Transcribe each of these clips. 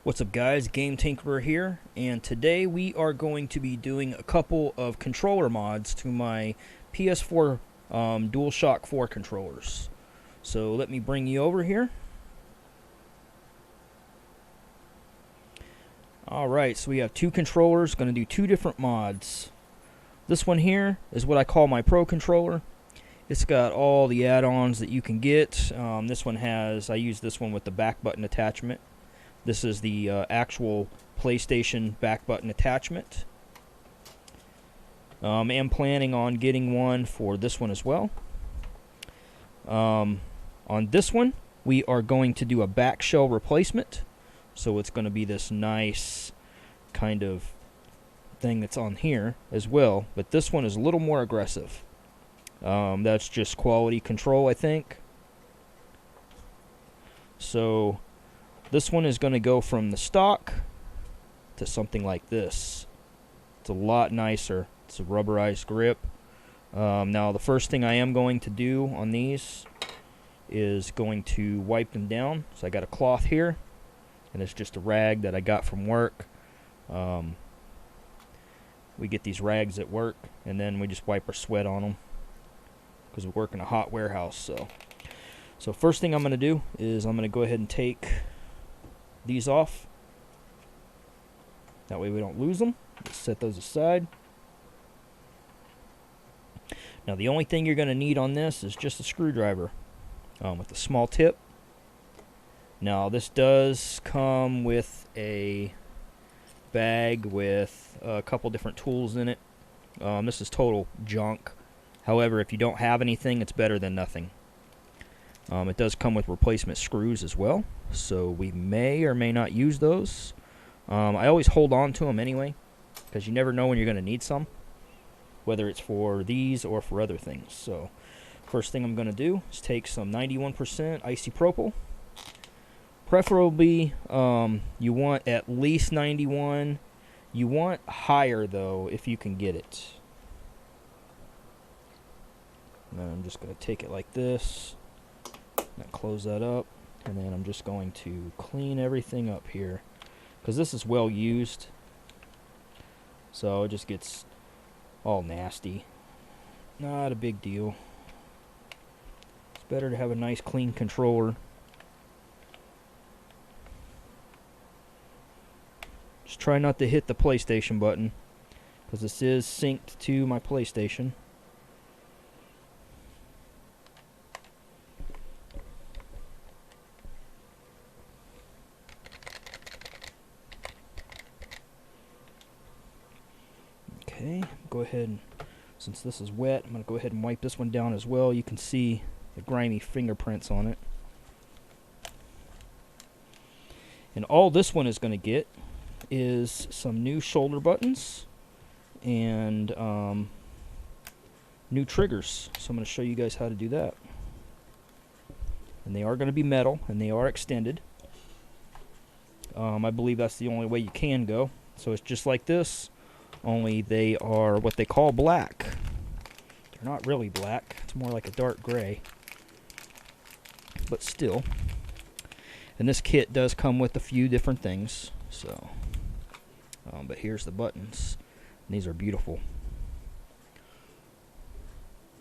What's up guys, Game Tinkerer here, and today we are going to be doing a couple of controller mods to my PS4 DualShock 4 controllers. So let me bring you over here. Alright, so we have two controllers, going to do two different mods. This one here is what I call my Pro controller. It's got all the add-ons that you can get. This one has, I use this one with the back button attachment. This is the actual PlayStation back button attachment. I'm planning on getting one for this one as well. On this one, we are going to do a back shell replacement. So it's going to be this nice kind of thing that's on here as well. But this one is a little more aggressive. That's just quality control, I think. So this one is going to go from the stock to something like this. It's a lot nicer. It's a rubberized grip. Now the first thing I am going to do on these is going to wipe them down. So I got a cloth here, and it's just a rag that I got from work. We get these rags at work, and then we just wipe our sweat on them because we work in a hot warehouse. So first thing I'm going to do is I'm going to go ahead and take these off. That way we don't lose them. Let's set those aside. Now the only thing you're going to need on this is just a screwdriver with a small tip. Now this does come with a bag with a couple different tools in it. This is total junk. However, if you don't have anything, it's better than nothing. It does come with replacement screws as well, so we may or may not use those. I always hold on to them anyway, because you never know when you're going to need some, whether it's for these or for other things. So first thing I'm going to do is take some 91% isopropyl. Preferably, you want at least 91. You want higher, though, if you can get it. And then I'm just going to take it like this. Now close that up, and then I'm just going to clean everything up here because this is well used, so it just gets all nasty. Not a big deal. It's better to have a nice clean controller. Just try not to hit the PlayStation button because this is synced to my PlayStation. Okay, go ahead and, since this is wet, I'm going to go ahead and wipe this one down as well. You can see the grimy fingerprints on it. And all this one is going to get is some new shoulder buttons and new triggers. So I'm going to show you guys how to do that. And they are going to be metal, and they are extended. I believe that's the only way you can go. So it's just like this. Only they are what they call black. They're not really black. It's more like a dark gray. But still. And this kit does come with a few different things. So, but here's the buttons. And these are beautiful.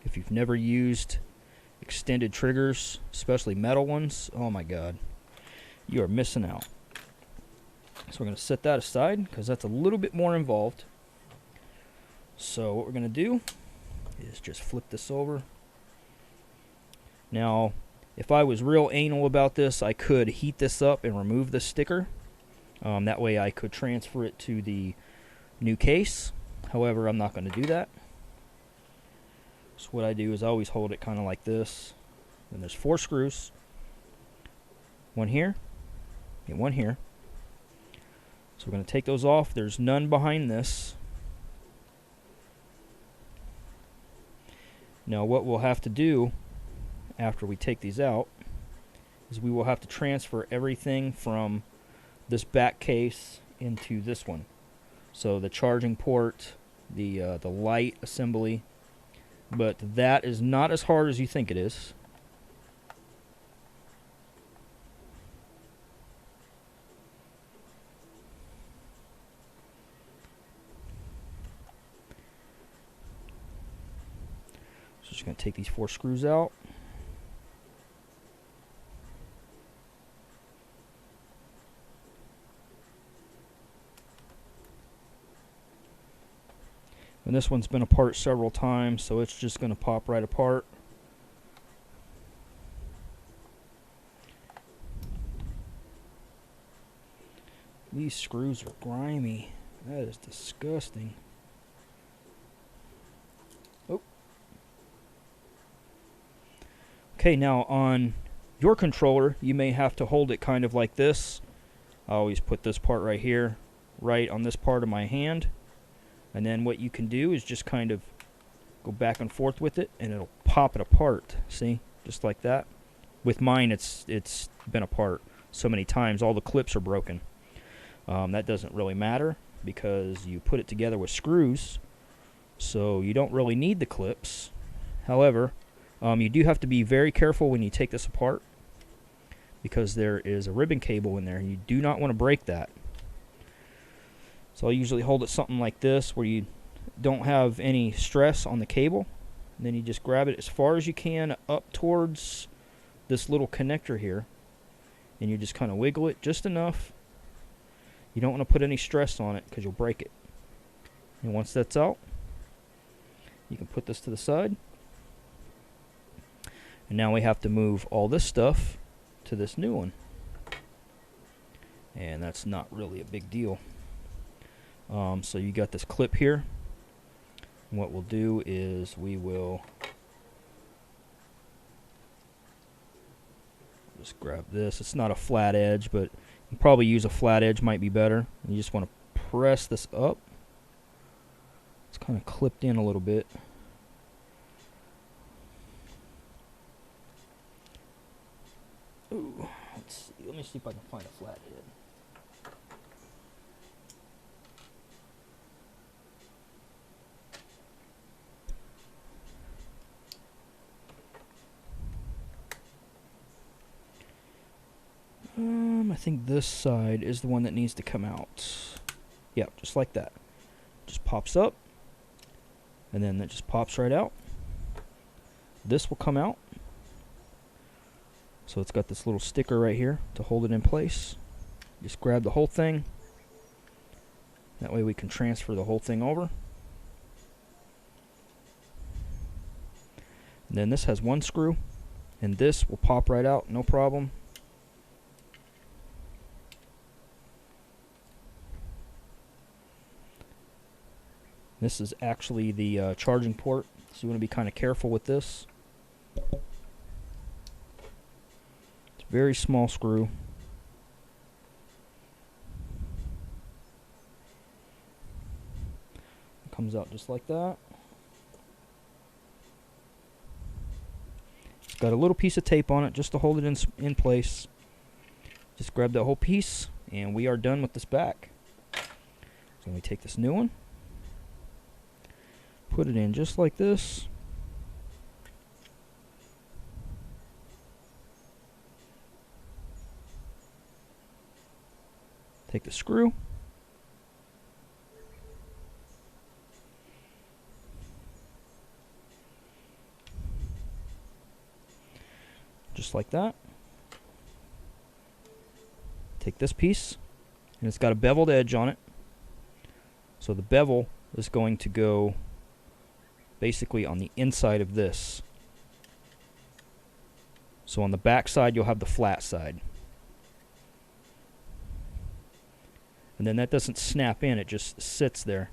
If you've never used extended triggers, especially metal ones, oh my god, you are missing out. So we're going to set that aside because that's a little bit more involved. So what we're going to do is just flip this over. Now, if I was real anal about this, I could heat this up and remove the sticker. That way I could transfer it to the new case. However, I'm not going to do that. So what I do is I always hold it kind of like this. And there's 4 screws. One here and one here. So we're going to take those off. There's none behind this. Now what we'll have to do after we take these out is we will have to transfer everything from this back case into this one. So the charging port, the light assembly, but that is not as hard as you think it is. Just going to take these 4 screws out. And this one's been apart several times, so it's just going to pop right apart. These screws are grimy. That is disgusting. Oh. Okay, now on your controller, you may have to hold it kind of like this. I always put this part right here, right on this part of my hand. And then what you can do is just kind of go back and forth with it, and it'll pop it apart. See? Just like that. With mine, it's been apart so many times. All the clips are broken. That doesn't really matter because you put it together with screws, so you don't really need the clips. However, you do have to be very careful when you take this apart because there is a ribbon cable in there, and you do not want to break that. So I usually hold it something like this where you don't have any stress on the cable. And then you just grab it as far as you can up towards this little connector here. And you just kind of wiggle it just enough. You don't want to put any stress on it because you'll break it. And once that's out, you can put this to the side. And now we have to move all this stuff to this new one. And that's not really a big deal. So you got this clip here. And what we'll do is we will just grab this. It's not a flat edge, but you can probably use a flat edge, might be better. You just want to press this up. It's kind of clipped in a little bit. Ooh, let's see. Let me see if I can find a flat head. I think this side is the one that needs to come out. Yep, just like that. Just pops up, and then that just pops right out. This will come out. So it's got this little sticker right here to hold it in place. Just grab the whole thing. That way we can transfer the whole thing over. And then this has one screw, and this will pop right out, no problem. This is actually the charging port, so you want to be kind of careful with this. It's a very small screw. It comes out just like that. It's got a little piece of tape on it just to hold it in place. Just grab that whole piece, and we are done with this back. So we take this new one. Put it in just like this. Take the screw. Just like that. Take this piece, and it's got a beveled edge on it. So the bevel is going to go basically on the inside of this. So on the back side, you'll have the flat side. And then that doesn't snap in, it just sits there.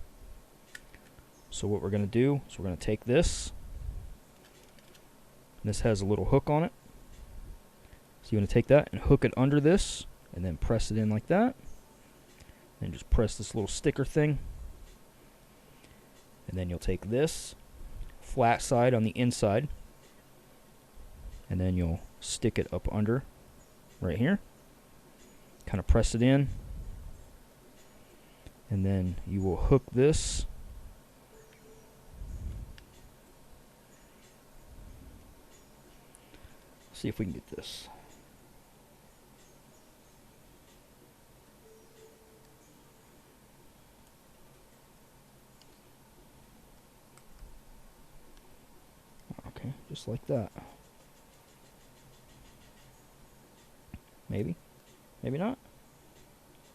So what we're going to do is we're going to take this. This has a little hook on it. So you're going to take that and hook it under this, and then press it in like that. And just press this little sticker thing. And then you'll take this flat side on the inside, and then you'll stick it up under right here. Kind of press it in, and then you will hook this see if we can get this. Okay. Just like that. Maybe. Maybe not.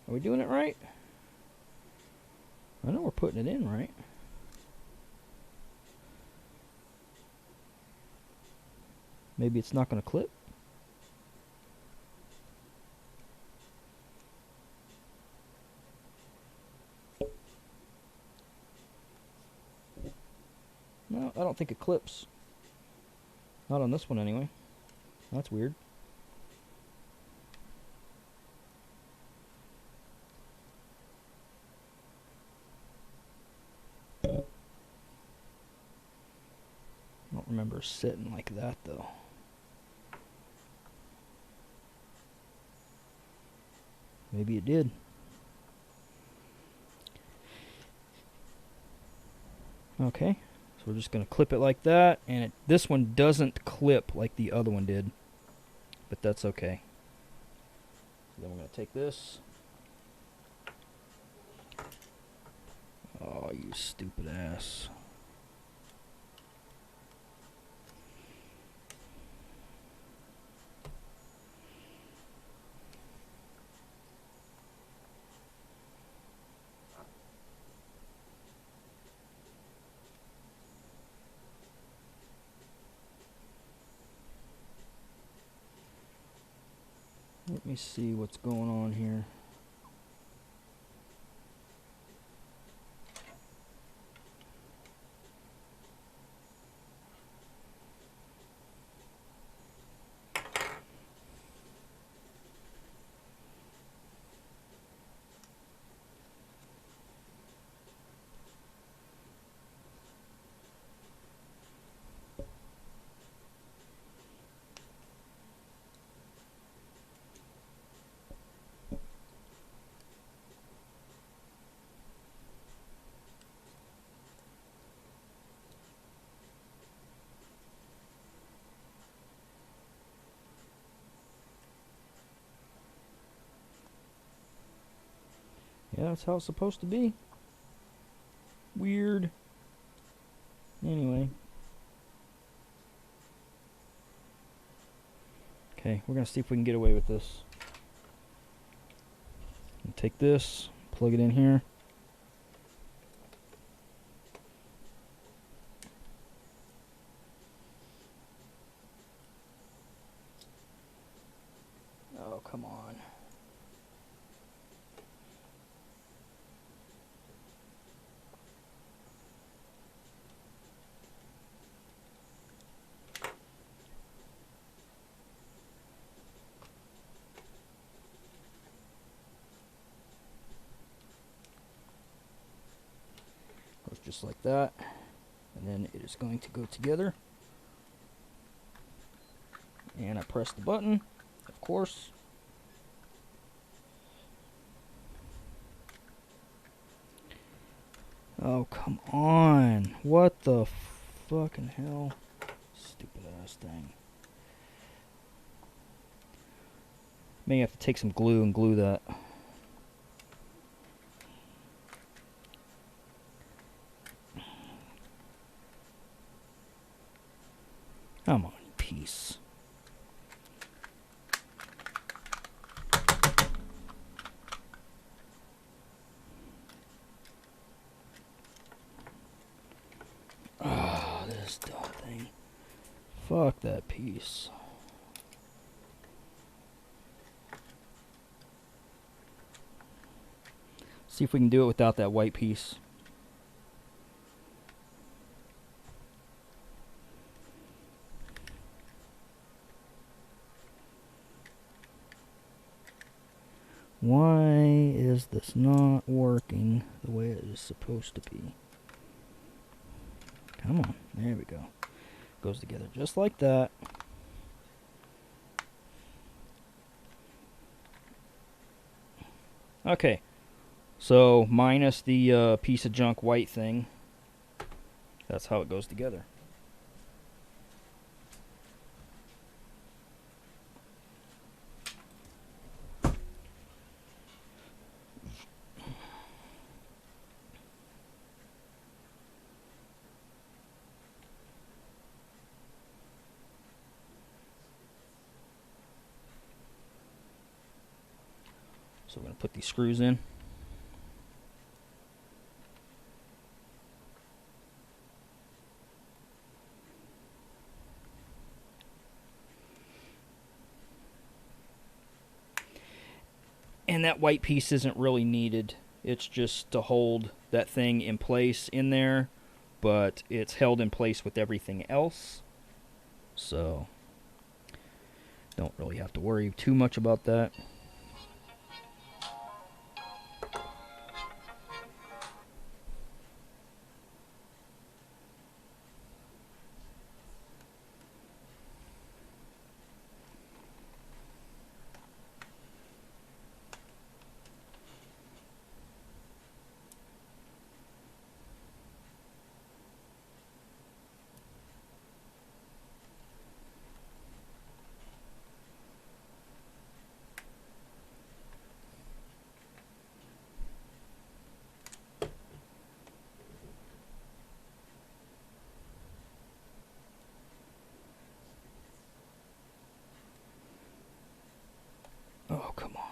Are we doing it right? I know we're putting it in right. Maybe it's not going to clip. No, I don't think it clips. Not on this one anyway. That's weird. I don't remember sitting like that though. Maybe it did. Okay, so we're just going to clip it like that, and this one doesn't clip like the other one did, but that's okay. So then we're going to take this. Oh, you stupid ass. Let me see what's going on here. Yeah, that's how it's supposed to be. Weird. Anyway. Okay, we're going to see if we can get away with this. Take this, plug it in here. Oh, come on. Goes just like that. And then it is going to go together. And I press the button, of course. Oh, come on. What the fucking hell? Stupid ass thing. May have to take some glue and glue that. Come on, piece. Ah, this dumb thing. Fuck that piece. See if we can do it without that white piece. Why is this not working the way it is supposed to be? Come on, there we go. Goes together just like that. Okay, so minus the piece of junk white thing, that's how it goes together. So we're going to put these screws in. And that white piece isn't really needed. It's just to hold that thing in place in there, but it's held in place with everything else. So don't really have to worry too much about that. Oh, come on.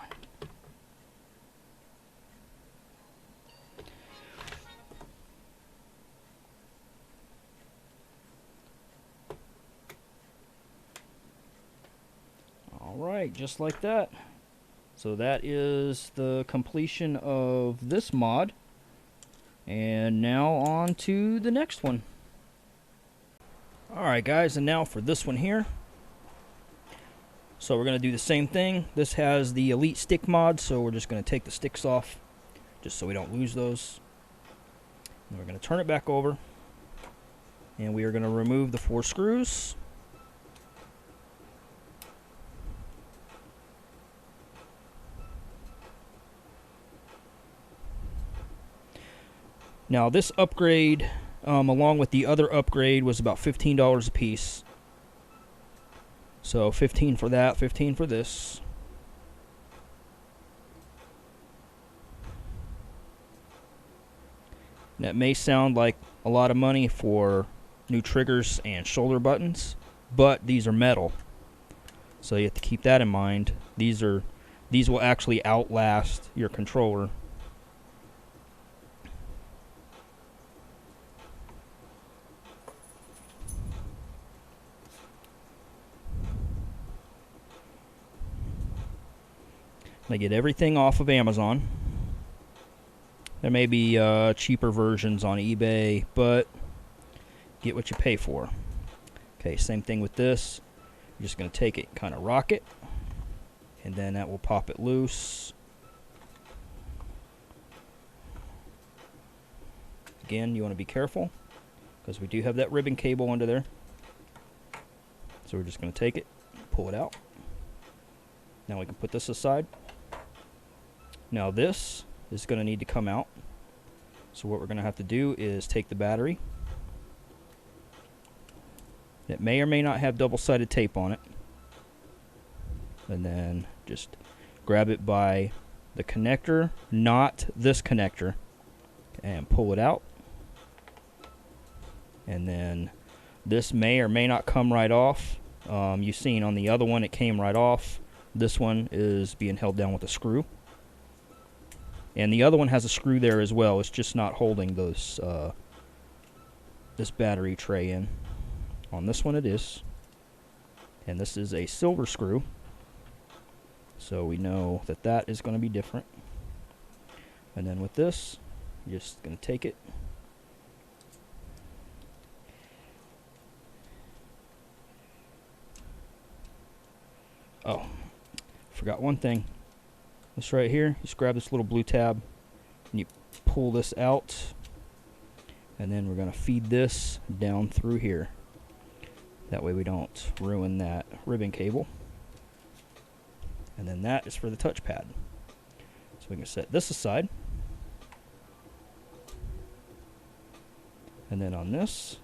Alright, just like that. So that is the completion of this mod. And now on to the next one. Alright guys, and now for this one here. So we're going to do the same thing. This has the Elite Stick mod, so we're just going to take the sticks off, just so we don't lose those. And we're going to turn it back over. And we are going to remove the 4 screws. Now this upgrade, along with the other upgrade, was about $15 a piece. So 15 for that, 15 for this. That may sound like a lot of money for new triggers and shoulder buttons, but these are metal. So you have to keep that in mind. These will actually outlast your controller. I get everything off of Amazon. There may be cheaper versions on eBay, but get what you pay for. Okay, same thing with this. You're just going to take it, kind of rock it, and then that will pop it loose. Again, you want to be careful, because we do have that ribbon cable under there. So we're just going to take it, pull it out. Now we can put this aside. Now this is going to need to come out. So what we're going to have to do is take the battery. It may or may not have double-sided tape on it. And then just grab it by the connector, not this connector, and pull it out. And then this may or may not come right off. You've seen on the other one it came right off. This one is being held down with a screw. And the other one has a screw there as well. It's just not holding those this battery tray in. On this one it is. And this is a silver screw. So we know that that is going to be different. And then with this, you're just going to take it. Oh, forgot one thing. This right here, you just grab this little blue tab and you pull this out, and then we're going to feed this down through here. That way we don't ruin that ribbon cable. And then that is for the touchpad. So we can set this aside. And then on this,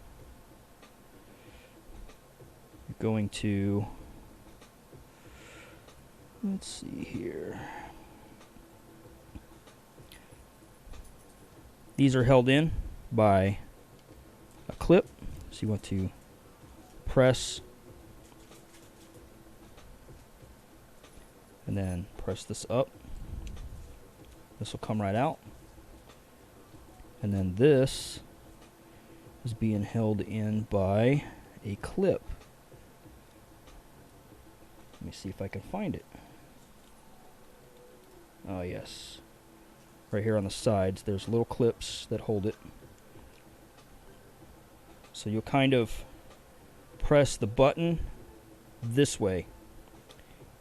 you're going to, let's see here. These are held in by a clip, so you want to press and then press this up, This will come right out. And then this is being held in by a clip. Let me see if I can find it. Oh yes. Right here on the sides, there's little clips that hold it. So you'll kind of press the button this way,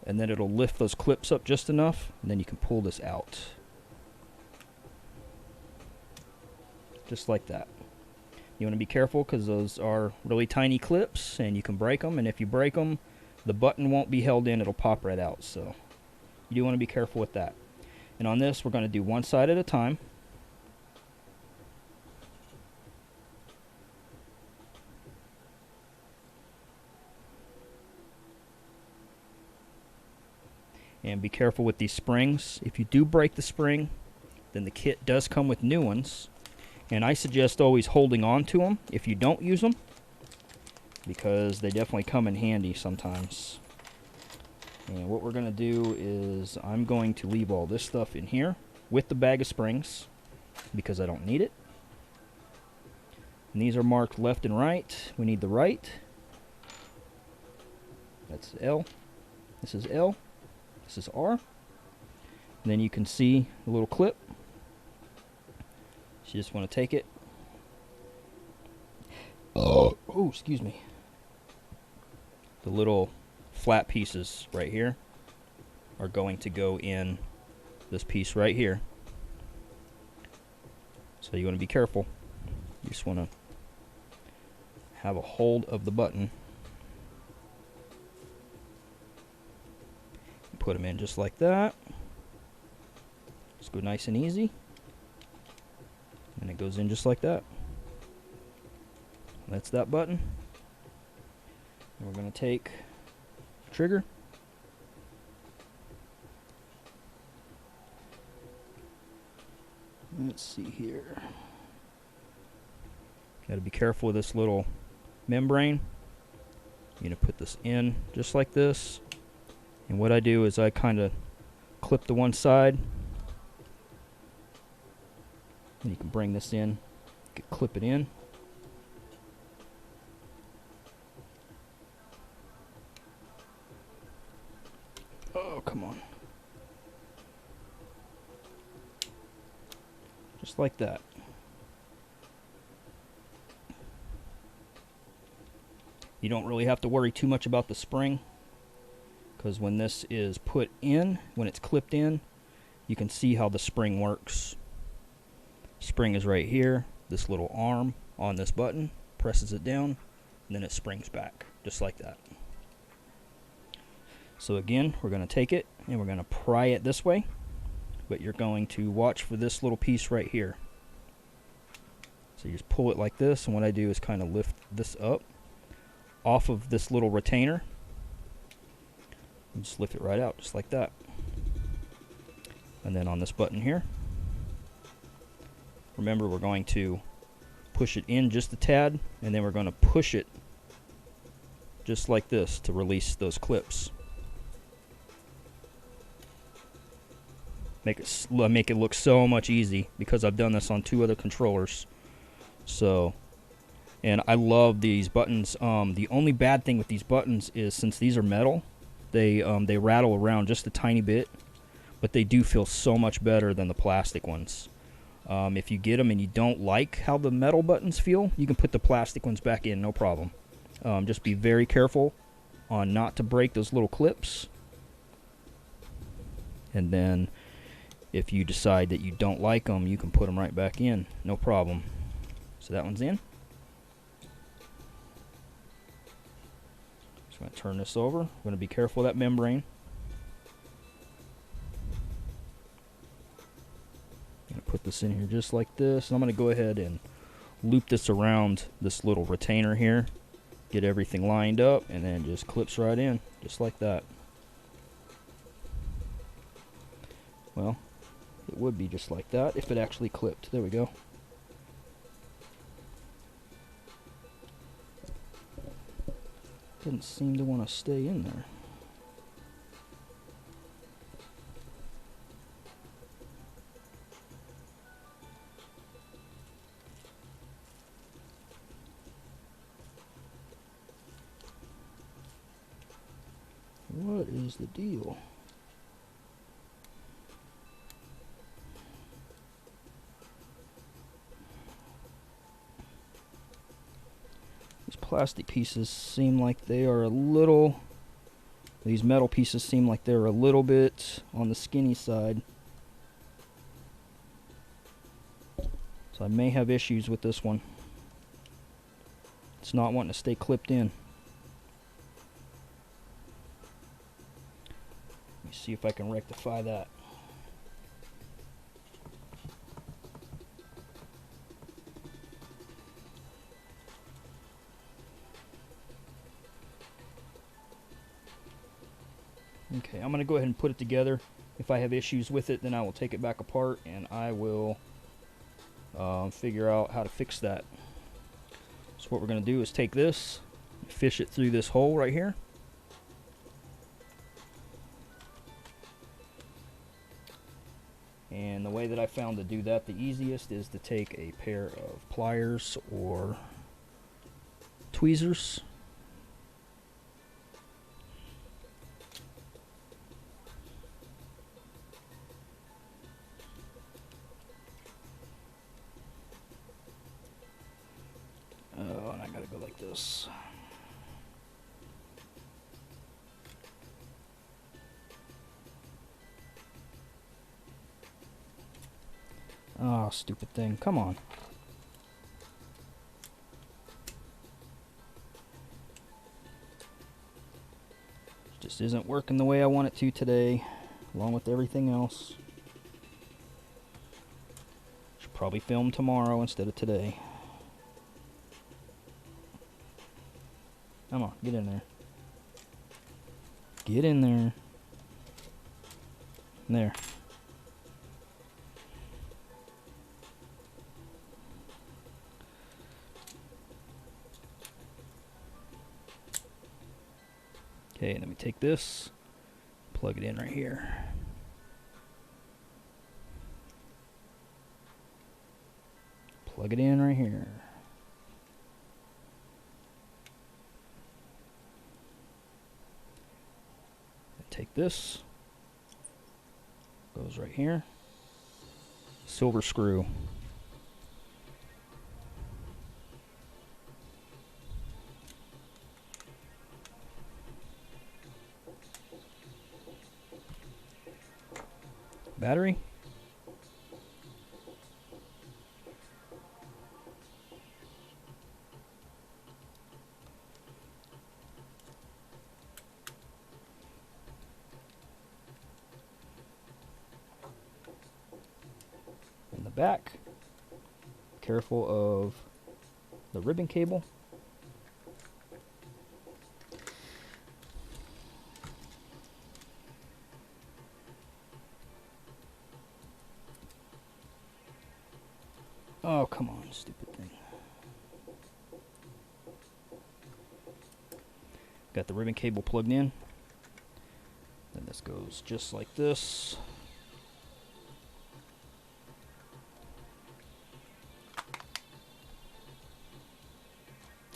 and then it'll lift those clips up just enough, and then you can pull this out. Just like that. You want to be careful because those are really tiny clips and you can break them, and if you break them, the button won't be held in, it'll pop right out. So you do want to be careful with that. And on this, we're going to do one side at a time. And be careful with these springs. If you do break the spring, then the kit does come with new ones. And I suggest always holding on to them if you don't use them, because they definitely come in handy sometimes. And what we're going to do is I'm going to leave all this stuff in here with the bag of springs because I don't need it. And these are marked left and right. We need the right. That's L. This is L. This is R. And then you can see the little clip. So you just want to take it. Oh, excuse me. The little flat pieces right here are going to go in this piece right here. So you want to be careful. You just want to have a hold of the button. Put them in just like that. Just go nice and easy. And it goes in just like that. That's that button. And we're going to take the trigger. Let's see here. Got to be careful with this little membrane. You're going to put this in just like this. And what I do is I kind of clip to one side. And you can bring this in, clip it in. Oh, come on. Just like that. You don't really have to worry too much about the spring, because when this is put in, when it's clipped in, you can see how the spring works. Spring is right here. This little arm on this button presses it down, and then it springs back, just like that. So again, we're going to take it and we're going to pry it this way, but you're going to watch for this little piece right here. So you just pull it like this, and what I do is kind of lift this up off of this little retainer and just lift it right out, just like that. And then on this button here, remember, we're going to push it in just a tad, and then we're going to push it just like this to release those clips. Make it look so much easy, because I've done this on 2 other controllers. So, and I love these buttons. The only bad thing with these buttons is, since these are metal, they rattle around just a tiny bit, but they do feel so much better than the plastic ones. If you get them and you don't like how the metal buttons feel, you can put the plastic ones back in, no problem. Just be very careful on not to break those little clips. And then if you decide that you don't like them, you can put them right back in, no problem. So that one's in. Just going to turn this over. I'm going to be careful of that membrane. I'm going to put this in here just like this. And I'm going to go ahead and loop this around this little retainer here. Get everything lined up, and then just clips right in, just like that. Well, it would be just like that if it actually clipped. There we go. Didn't seem to want to stay in there. is the deal? These plastic pieces seem like they are a little... These metal pieces seem like they're a little bit on the skinny side. So I may have issues with this one. It's not wanting to stay clipped in. Let me see if I can rectify that. Okay, I'm going to go ahead and put it together. If I have issues with it, then I will take it back apart and I will figure out how to fix that. So what we're going to do is take this, fish it through this hole right here. And the way that I found to do that the easiest is to take a pair of pliers or tweezers. Oh, and I gotta go like this. Oh, stupid thing. Come on. Just isn't working the way I want it to today, along with everything else. Should probably film tomorrow instead of today. Come on, get in there. Get in there. There. Okay, let me take this, plug it in right here. Plug it in right here. Take this, goes right here. Silver screw. Battery. In the back, careful of the ribbon cable. Oh, come on, stupid thing. Got the ribbon cable plugged in. Then this goes just like this.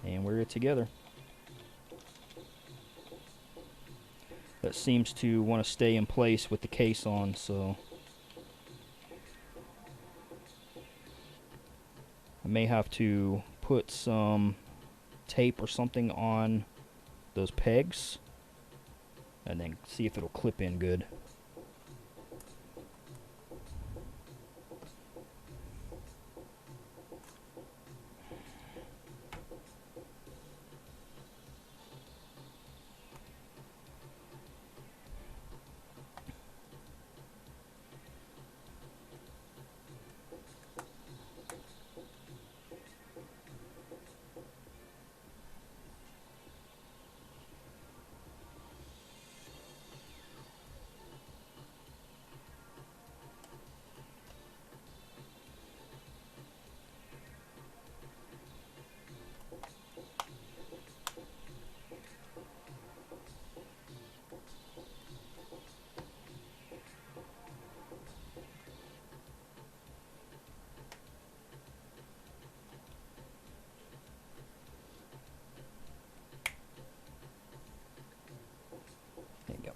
And we're it together. That seems to want to stay in place with the case on, so I may have to put some tape or something on those pegs and then see if it'll clip in good.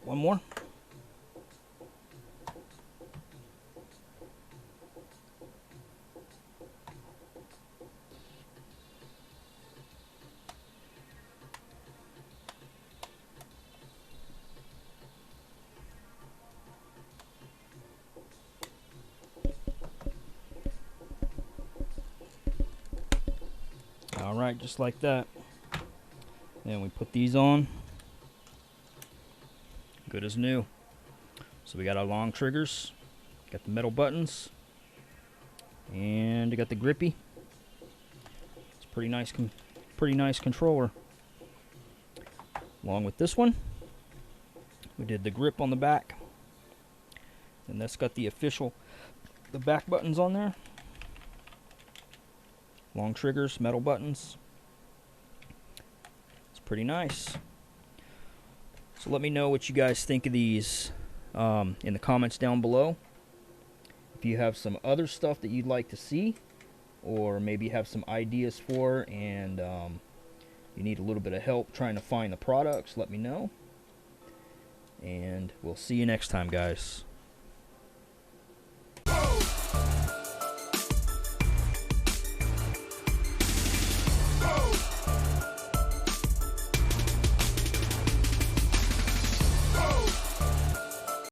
one more. Alright, just like that. Then we put these on. Good as new. So we got our long triggers, got the metal buttons, and we got the grippy. It's pretty nice controller. Along with this one, we did the grip on the back, and that's got the back buttons on there. Long triggers, metal buttons. It's pretty nice. So let me know what you guys think of these in the comments down below. If you have some other stuff that you'd like to see, or maybe have some ideas for, and you need a little bit of help trying to find the products, let me know. And we'll see you next time, guys.